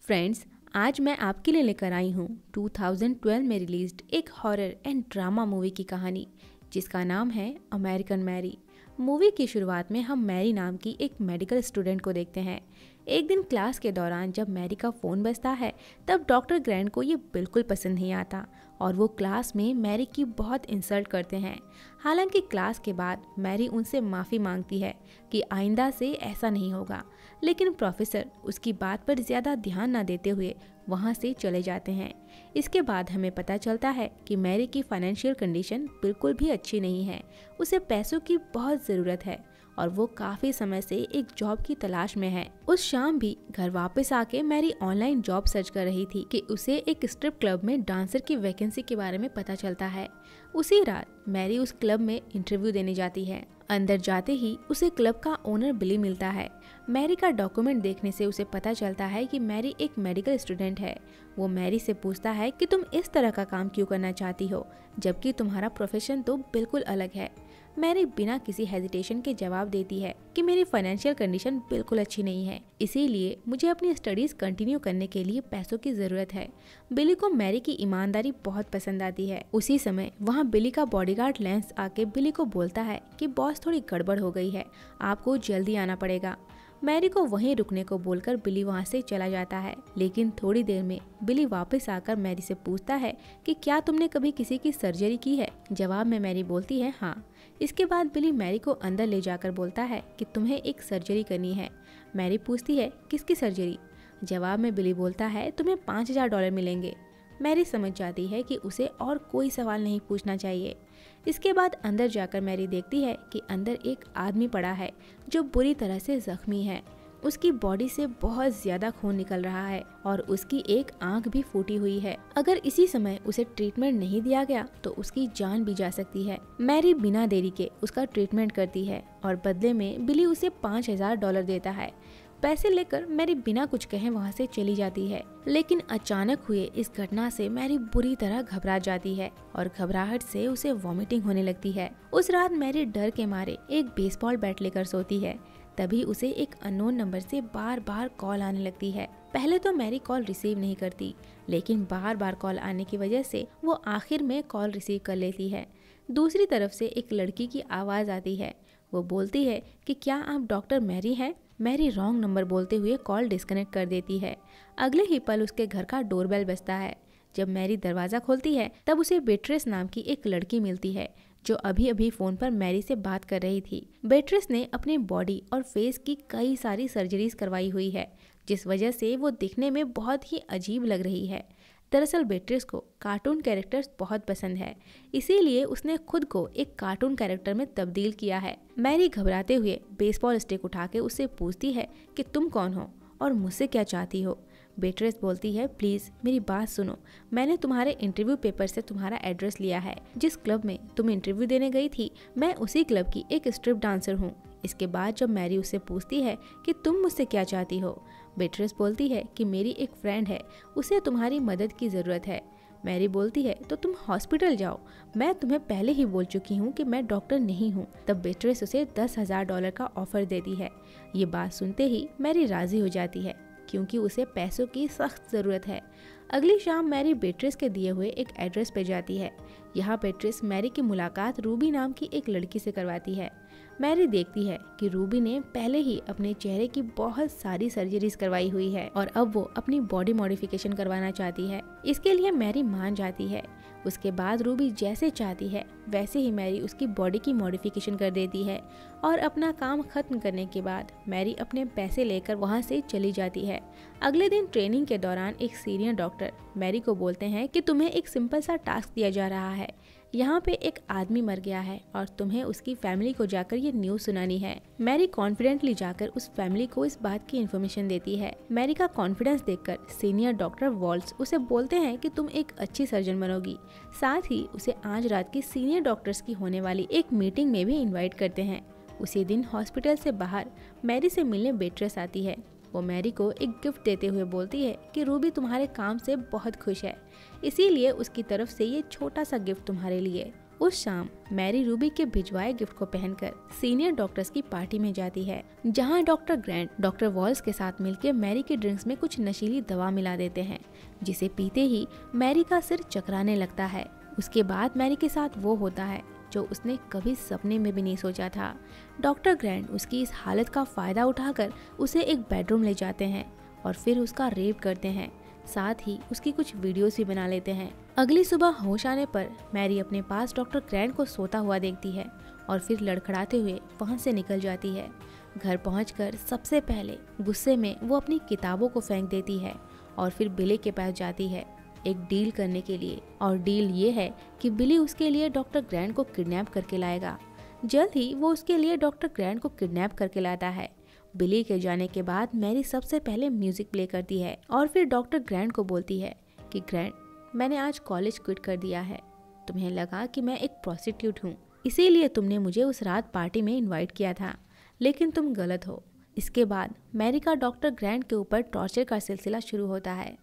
Friends, आज मैं आपके लिए लेकर आई हूँ 2012 में रिलीज्ड एक हॉरर एंड ड्रामा मूवी की कहानी जिसका नाम है अमेरिकन मैरी। मूवी की शुरुआत में हम मैरी नाम की एक मेडिकल स्टूडेंट को देखते हैं। एक दिन क्लास के दौरान जब मैरी का फ़ोन बजता है तब डॉक्टर ग्रैंट को ये बिल्कुल पसंद नहीं आता और वो क्लास में मैरी की बहुत इंसल्ट करते हैं। हालांकि क्लास के बाद मैरी उनसे माफ़ी मांगती है कि आइंदा से ऐसा नहीं होगा, लेकिन प्रोफेसर उसकी बात पर ज़्यादा ध्यान न देते हुए वहाँ से चले जाते हैं। इसके बाद हमें पता चलता है कि मैरी की फाइनेंशियल कंडीशन बिल्कुल भी अच्छी नहीं है। उसे पैसों की बहुत ज़रूरत है और वो काफ़ी समय से एक जॉब की तलाश में है। उस शाम भी घर वापस आके मैरी ऑनलाइन जॉब सर्च कर रही थी कि उसे एक स्ट्रिप क्लब में डांसर की वैकेंसी के बारे में पता चलता है। उसी रात मैरी उस क्लब में इंटरव्यू देने जाती है। अंदर जाते ही उसे क्लब का ओनर बिली मिलता है। मैरी का डॉक्यूमेंट देखने से उसे पता चलता है कि मैरी एक मेडिकल स्टूडेंट है। वो मैरी से पूछता है कि तुम इस तरह का काम क्यों करना चाहती हो, जबकि तुम्हारा प्रोफेशन तो बिल्कुल अलग है। मैरी बिना किसी हेजिटेशन के जवाब देती है कि मेरी फाइनेंशियल कंडीशन बिल्कुल अच्छी नहीं है, इसीलिए मुझे अपनी स्टडीज कंटिन्यू करने के लिए पैसों की जरूरत है। बिली को मैरी की ईमानदारी बहुत पसंद आती है। उसी समय वहाँ बिली का बॉडीगार्ड लेंस आके बिली को बोलता है कि बॉस थोड़ी गड़बड़ हो गई है, आपको जल्दी आना पड़ेगा। मैरी को वहीं रुकने को बोलकर बिली वहाँ से चला जाता है, लेकिन थोड़ी देर में बिली वापस आकर मैरी से पूछता है कि क्या तुमने कभी किसी की सर्जरी की है। जवाब में मैरी बोलती है हाँ। इसके बाद बिली मैरी को अंदर ले जाकर बोलता है कि तुम्हें एक सर्जरी करनी है। मैरी पूछती है किसकी सर्जरी। जवाब में बिली बोलता है तुम्हें $5000 मिलेंगे। मैरी समझ जाती है कि उसे और कोई सवाल नहीं पूछना चाहिए। इसके बाद अंदर जाकर मैरी देखती है कि अंदर एक आदमी पड़ा है जो बुरी तरह से जख्मी है। उसकी बॉडी से बहुत ज्यादा खून निकल रहा है और उसकी एक आंख भी फूटी हुई है। अगर इसी समय उसे ट्रीटमेंट नहीं दिया गया तो उसकी जान भी जा सकती है। मैरी बिना देरी के उसका ट्रीटमेंट करती है और बदले में बिली उसे $5000 देता है। पैसे लेकर मैरी बिना कुछ कहे वहाँ से चली जाती है, लेकिन अचानक हुए इस घटना से मैरी बुरी तरह घबरा जाती है और घबराहट से उसे वॉमिटिंग होने लगती है। उस रात मैरी डर के मारे एक बेसबॉल बैट लेकर सोती है। तभी उसे एक अननोन नंबर से बार बार कॉल आने लगती है। पहले तो मैरी कॉल रिसीव नहीं करती, लेकिन बार बार कॉल आने की वजह से वो आखिर में कॉल रिसीव कर लेती है। दूसरी तरफ से एक लड़की की आवाज़ आती है। वो बोलती है कि क्या आप डॉक्टर मैरी हैं। मैरी रॉन्ग नंबर बोलते हुए कॉल डिस्कनेक्ट कर देती है। अगले ही पल उसके घर का डोरबेल बजता है। जब मैरी दरवाज़ा खोलती है तब उसे बेट्रेस नाम की एक लड़की मिलती है जो अभी अभी फ़ोन पर मैरी से बात कर रही थी। बेट्रेस ने अपने बॉडी और फेस की कई सारी सर्जरीज करवाई हुई है, जिस वजह से वो दिखने में बहुत ही अजीब लग रही है। दरअसल बेट्रेस को कार्टून कैरेक्टर्स बहुत पसंद है, इसीलिए उसने खुद को एक कार्टून कैरेक्टर में तब्दील किया है। मैरी घबराते हुए बेसबॉल स्टिक उठा के उससे पूछती है कि तुम कौन हो और मुझसे क्या चाहती हो। बेट्रेस बोलती है प्लीज़ मेरी बात सुनो, मैंने तुम्हारे इंटरव्यू पेपर से तुम्हारा एड्रेस लिया है। जिस क्लब में तुम इंटरव्यू देने गई थी मैं उसी क्लब की एक स्ट्रिप डांसर हूँ। इसके बाद जब मैरी उससे पूछती है कि तुम मुझसे क्या चाहती हो, बेट्रेस बोलती है कि मेरी एक फ्रेंड है, उसे तुम्हारी मदद की ज़रूरत है। मैरी बोलती है तो तुम हॉस्पिटल जाओ, मैं तुम्हें पहले ही बोल चुकी हूँ कि मैं डॉक्टर नहीं हूँ। तब बेट्रेस उसे $10,000 का ऑफर देती है। ये बात सुनते ही मैरी राज़ी हो जाती है क्योंकि उसे पैसों की सख्त ज़रूरत है। अगली शाम मैरी बेट्रेस के दिए हुए एक एड्रेस पे जाती है। यहाँ बेट्रेस मैरी की मुलाकात रूबी नाम की एक लड़की से करवाती है। मैरी देखती है कि रूबी ने पहले ही अपने चेहरे की बहुत सारी सर्जरीज करवाई हुई है और अब वो अपनी बॉडी मॉडिफिकेशन करवाना चाहती है। इसके लिए मैरी मान जाती है। उसके बाद रूबी जैसे चाहती है वैसे ही मैरी उसकी बॉडी की मॉडिफिकेशन कर देती है और अपना काम खत्म करने के बाद मैरी अपने पैसे लेकर वहाँ से चली जाती है। अगले दिन ट्रेनिंग के दौरान एक सीनियर डॉक्टर मैरी को बोलते हैं कि तुम्हें एक सिंपल सा टास्क दिया जा रहा है। यहाँ पे एक आदमी मर गया है और तुम्हें उसकी फैमिली को जाकर ये न्यूज़ सुनानी है। मैरी कॉन्फिडेंटली जाकर उस फैमिली को इस बात की इन्फॉर्मेशन देती है। मैरी का कॉन्फिडेंस देखकर सीनियर डॉक्टर वॉल्ट्स उसे बोलते हैं कि तुम एक अच्छी सर्जन बनोगी। साथ ही उसे आज रात की सीनियर डॉक्टर्स की होने वाली एक मीटिंग में भी इन्वाइट करते हैं। उसी दिन हॉस्पिटल से बाहर मैरी से मिलने बेट्रेस आती है। वो मैरी को एक गिफ्ट देते हुए बोलती है कि रूबी तुम्हारे काम से बहुत खुश है, इसीलिए उसकी तरफ से ये छोटा सा गिफ्ट तुम्हारे लिए। उस शाम मैरी रूबी के भिजवाए गिफ्ट को पहनकर सीनियर डॉक्टर्स की पार्टी में जाती है, जहां डॉक्टर ग्रैंट डॉक्टर वॉल्स के साथ मिलकर मैरी के ड्रिंक्स में कुछ नशीली दवा मिला देते हैं, जिसे पीते ही मैरी का सिर चकराने लगता है। उसके बाद मैरी के साथ वो होता है जो उसने कभी सपने में भी नहीं सोचा था। डॉक्टर ग्रैंट उसकी इस हालत का फायदा उठाकर उसे एक बेडरूम ले जाते हैं और फिर उसका रेप करते हैं। साथ ही उसकी कुछ वीडियोस भी बना लेते हैं। अगली सुबह होश आने पर मैरी अपने पास डॉक्टर ग्रैंट को सोता हुआ देखती है और फिर लड़खड़ाते हुए वहां से निकल जाती है। घर पहुंचकर सबसे पहले गुस्से में वो अपनी किताबों को फेंक देती है और फिर बिली के पास जाती है एक डील करने के लिए, और डील ये है कि बिली उसके लिए डॉक्टर ग्रैंट को किडनैप करके लाएगा। जल्द ही वो उसके लिए डॉक्टर ग्रैंट को किडनैप करके लाता है। बिली के जाने के बाद मैरी सबसे पहले म्यूजिक प्ले करती है और फिर डॉक्टर ग्रैंट को बोलती है कि ग्रैंट, मैंने आज कॉलेज क्विट कर दिया है। तुम्हें लगा कि मैं एक प्रोस्टिट्यूट हूँ, इसीलिए तुमने मुझे उस रात पार्टी में इनवाइट किया था, लेकिन तुम गलत हो। इसके बाद मैरी का डॉक्टर ग्रैंट के ऊपर टॉर्चर का सिलसिला शुरू होता है।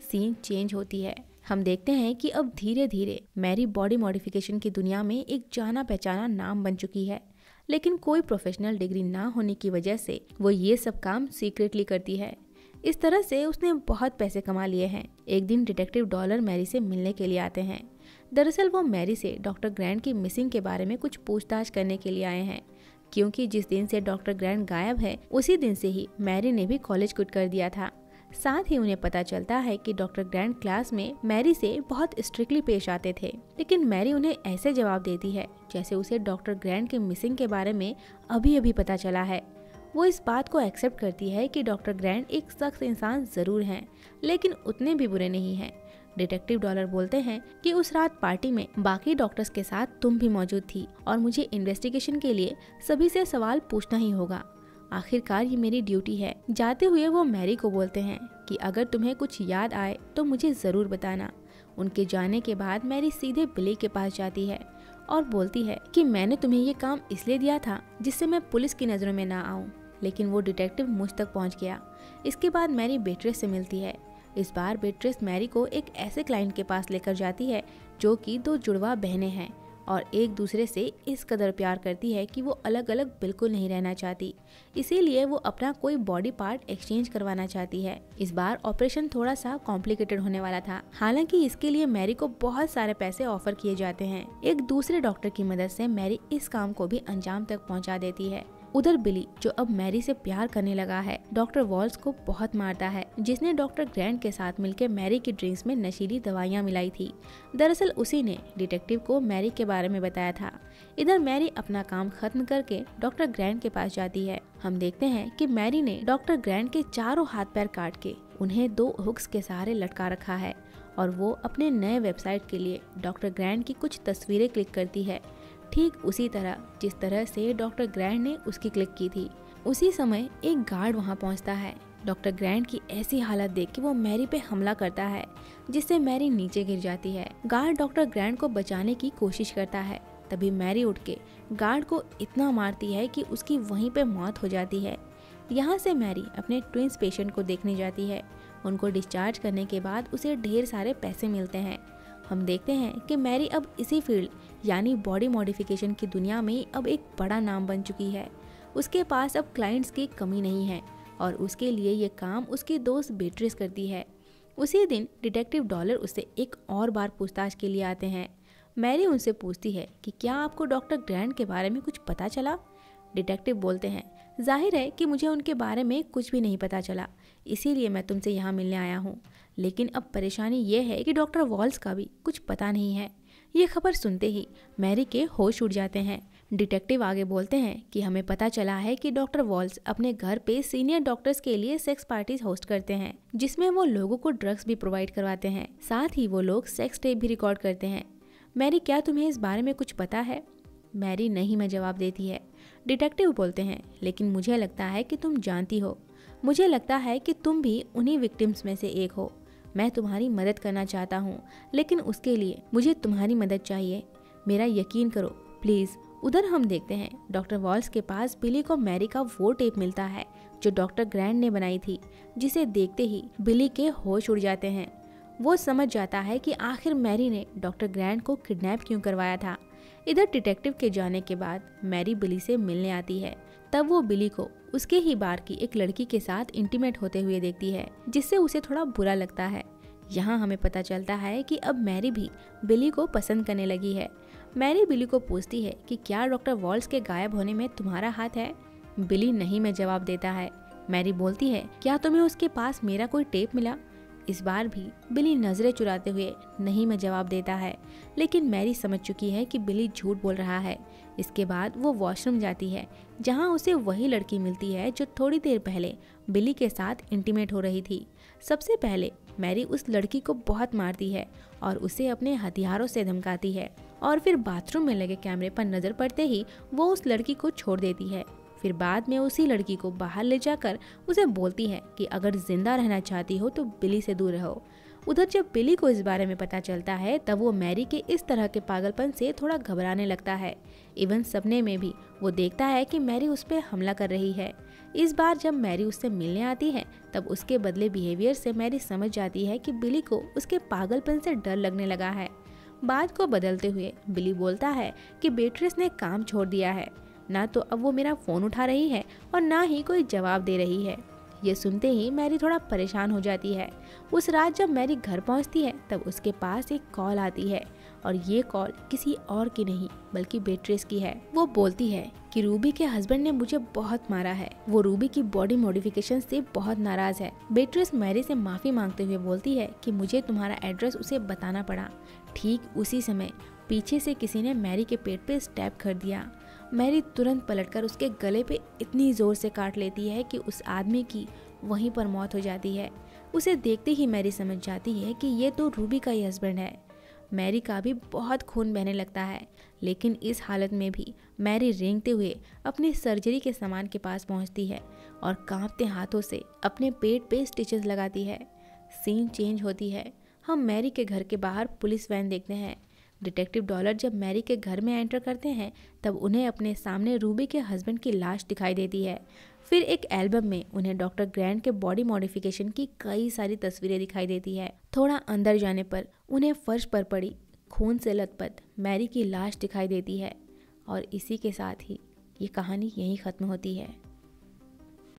सीन चेंज होती है। हम देखते हैं कि अब धीरे धीरे मैरी बॉडी मॉडिफिकेशन की दुनिया में एक जाना पहचाना नाम बन चुकी है, लेकिन कोई प्रोफेशनल डिग्री ना होने की वजह से वो ये सब काम सीक्रेटली करती है। इस तरह से उसने बहुत पैसे कमा लिए हैं। एक दिन डिटेक्टिव डॉलर मैरी से मिलने के लिए आते हैं। दरअसल वो मैरी से डॉक्टर ग्रैंट की मिसिंग के बारे में कुछ पूछताछ करने के लिए आए हैं, क्योंकि जिस दिन से डॉक्टर ग्रैंट गायब है उसी दिन से ही मैरी ने भी कॉलेज क्विट कर दिया था। साथ ही उन्हें पता चलता है कि डॉक्टर ग्रैंट क्लास में मैरी से बहुत स्ट्रिक्टली पेश आते थे, लेकिन मैरी उन्हें ऐसे जवाब देती है जैसे उसे डॉक्टर ग्रैंट के मिसिंग के बारे में अभी अभी पता चला है। वो इस बात को एक्सेप्ट करती है कि डॉक्टर ग्रैंट एक सख्त इंसान जरूर हैं, लेकिन उतने भी बुरे नहीं हैं। डिटेक्टिव डॉलर बोलते हैं कि उस रात पार्टी में बाकी डॉक्टर्स के साथ तुम भी मौजूद थी और मुझे इन्वेस्टिगेशन के लिए सभी से सवाल पूछना ही होगा। आखिरकार ये मेरी ड्यूटी है। जाते हुए वो मैरी को बोलते हैं कि अगर तुम्हें कुछ याद आए तो मुझे ज़रूर बताना। उनके जाने के बाद मैरी सीधे बिली के पास जाती है और बोलती है कि मैंने तुम्हें ये काम इसलिए दिया था जिससे मैं पुलिस की नज़रों में ना आऊँ, लेकिन वो डिटेक्टिव मुझ तक पहुँच गया। इसके बाद मैरी बेट्रेस से मिलती है। इस बार बेट्रेस मैरी को एक ऐसे क्लाइंट के पास लेकर जाती है जो कि दो जुड़वा बहनें हैं और एक दूसरे से इस कदर प्यार करती है कि वो अलग अलग बिल्कुल नहीं रहना चाहती, इसीलिए वो अपना कोई बॉडी पार्ट एक्सचेंज करवाना चाहती है। इस बार ऑपरेशन थोड़ा सा कॉम्प्लिकेटेड होने वाला था, हालांकि इसके लिए मैरी को बहुत सारे पैसे ऑफर किए जाते हैं। एक दूसरे डॉक्टर की मदद से मैरी इस काम को भी अंजाम तक पहुंचा देती है। उधर बिली, जो अब मैरी से प्यार करने लगा है, डॉक्टर वॉल्स को बहुत मारता है, जिसने डॉक्टर ग्रैंट के साथ मिलकर मैरी की ड्रिंक्स में नशीली दवाइयां मिलाई थी। दरअसल उसी ने डिटेक्टिव को मैरी के बारे में बताया था। इधर मैरी अपना काम खत्म करके डॉक्टर ग्रैंट के पास जाती है। हम देखते हैं कि मैरी ने डॉक्टर ग्रैंट के चारों हाथ पैर काट के उन्हें 2 हुक्स के सहारे लटका रखा है और वो अपने नए वेबसाइट के लिए डॉक्टर ग्रैंट की कुछ तस्वीरें क्लिक करती है, ठीक उसी तरह जिस तरह से डॉक्टर ग्रैंट ने उसकी क्लिक की थी। उसी समय एक गार्ड वहां पहुंचता है। डॉक्टर ग्रैंट की ऐसी हालत देख के वो मैरी पे हमला करता है, जिससे मैरी नीचे गिर जाती है। गार्ड डॉक्टर ग्रैंट को बचाने की कोशिश करता है, तभी मैरी उठ के गार्ड को इतना मारती है कि उसकी वहीं पे मौत हो जाती है। यहाँ से मैरी अपने ट्विंस पेशेंट को देखने जाती है। उनको डिस्चार्ज करने के बाद उसे ढेर सारे पैसे मिलते हैं। हम देखते हैं कि मैरी अब इसी फील्ड यानी बॉडी मॉडिफिकेशन की दुनिया में अब एक बड़ा नाम बन चुकी है। उसके पास अब क्लाइंट्स की कमी नहीं है और उसके लिए ये काम उसकी दोस्त बेट्रेस करती है। उसी दिन डिटेक्टिव डॉलर उससे एक और बार पूछताछ के लिए आते हैं। मैरी उनसे पूछती है कि क्या आपको डॉक्टर ग्रैंट के बारे में कुछ पता चला। डिटेक्टिव बोलते हैं, जाहिर है कि मुझे उनके बारे में कुछ भी नहीं पता चला, इसीलिए मैं तुमसे यहाँ मिलने आया हूँ। लेकिन अब परेशानी ये है कि डॉक्टर वॉल्स का भी कुछ पता नहीं है। ये खबर सुनते ही मैरी के होश उड़ जाते हैं। डिटेक्टिव आगे बोलते हैं कि हमें पता चला है कि डॉक्टर वॉल्स अपने घर पे सीनियर डॉक्टर्स के लिए सेक्स पार्टीज होस्ट करते हैं, जिसमें वो लोगों को ड्रग्स भी प्रोवाइड करवाते हैं। साथ ही वो लोग सेक्स टेप भी रिकॉर्ड करते हैं। मैरी, क्या तुम्हें इस बारे में कुछ पता है? मैरी नहीं में जवाब देती है। डिटेक्टिव बोलते हैं, लेकिन मुझे लगता है कि तुम जानती हो। मुझे लगता है कि तुम भी उन्हीं विक्टिम्स में से एक हो। मैं तुम्हारी मदद करना चाहता हूँ, लेकिन उसके लिए मुझे तुम्हारी मदद चाहिए। मेरा यकीन करो प्लीज़। उधर हम देखते हैं डॉक्टर वॉल्स के पास बिली को मैरी का वो टेप मिलता है जो डॉक्टर ग्रैंट ने बनाई थी, जिसे देखते ही बिली के होश उड़ जाते हैं। वो समझ जाता है कि आखिर मैरी ने डॉक्टर ग्रैंट को किडनैप क्यों करवाया था। इधर डिटेक्टिव के जाने के बाद मैरी बिली से मिलने आती है। तब वो बिली को उसके ही बार की एक लड़की के साथ इंटीमेट होते हुए देखती है, जिससे उसे थोड़ा बुरा लगता है। यहाँ हमें पता चलता है कि अब मैरी भी बिली को पसंद करने लगी है। मैरी बिली को पूछती है कि क्या डॉक्टर वॉल्स के गायब होने में तुम्हारा हाथ है। बिली नहीं में जवाब देता है। मैरी बोलती है, क्या तुम्हें उसके पास मेरा कोई टेप मिला। इस बार भी बिली नजरें चुराते हुए नहीं में जवाब देता है, लेकिन मैरी समझ चुकी है कि बिली झूठ बोल रहा है। इसके बाद वो वॉशरूम जाती है, जहां उसे वही लड़की मिलती है जो थोड़ी देर पहले बिली के साथ इंटीमेट हो रही थी। सबसे पहले मैरी उस लड़की को बहुत मारती है और उसे अपने हथियारों से धमकाती है, और फिर बाथरूम में लगे कैमरे पर नजर पड़ते ही वो उस लड़की को छोड़ देती है। फिर बाद में उसी लड़की को बाहर ले जाकर उसे बोलती है कि अगर जिंदा रहना चाहती हो तो बिली से दूर रहो। उधर जब बिली को इस बारे में पता चलता है तब वो मैरी के इस तरह के पागलपन से थोड़ा घबराने लगता है। इवन सपने में भी वो देखता है कि मैरी उस पर हमला कर रही है। इस बार जब मैरी उससे मिलने आती है तब उसके बदले बिहेवियर से मैरी समझ जाती है कि बिली को उसके पागलपन से डर लगने लगा है। बात को बदलते हुए बिली बोलता है कि बेट्रिस ने काम छोड़ दिया है, ना तो अब वो मेरा फ़ोन उठा रही है और ना ही कोई जवाब दे रही है। ये सुनते ही मैरी थोड़ा परेशान हो जाती है। उस रात जब मैरी घर पहुंचती है तब उसके पास एक कॉल आती है, और ये कॉल किसी और की नहीं बल्कि बेट्रिस की है। वो बोलती है कि रूबी के हस्बैंड ने मुझे बहुत मारा है। वो रूबी की बॉडी मॉडिफिकेशन से बहुत नाराज है। बेट्रिस मैरी से माफ़ी मांगते हुए बोलती है कि मुझे तुम्हारा एड्रेस उसे बताना पड़ा। ठीक उसी समय पीछे से किसी ने मैरी के पेट पे स्टैब कर दिया। मैरी तुरंत पलटकर उसके गले पे इतनी ज़ोर से काट लेती है कि उस आदमी की वहीं पर मौत हो जाती है। उसे देखते ही मैरी समझ जाती है कि ये तो रूबी का ही हस्बैंड है। मैरी का भी बहुत खून बहने लगता है, लेकिन इस हालत में भी मैरी रेंगते हुए अपने सर्जरी के सामान के पास पहुंचती है और कांपते हाथों से अपने पेट पे स्टिचेस लगाती है। सीन चेंज होती है। हम मैरी के घर के बाहर पुलिस वैन देखते हैं। डिटेक्टिव डॉलर जब मैरी के घर में एंटर करते हैं तब उन्हें अपने सामने रूबी के हस्बैंड की लाश दिखाई देती है। फिर एक एल्बम में उन्हें डॉक्टर ग्रैंट के बॉडी मॉडिफिकेशन की कई सारी तस्वीरें दिखाई देती है। थोड़ा अंदर जाने पर उन्हें फर्श पर पड़ी खून से लथपथ मैरी की लाश दिखाई देती है। और इसी के साथ ही ये कहानी यहीं ख़त्म होती है।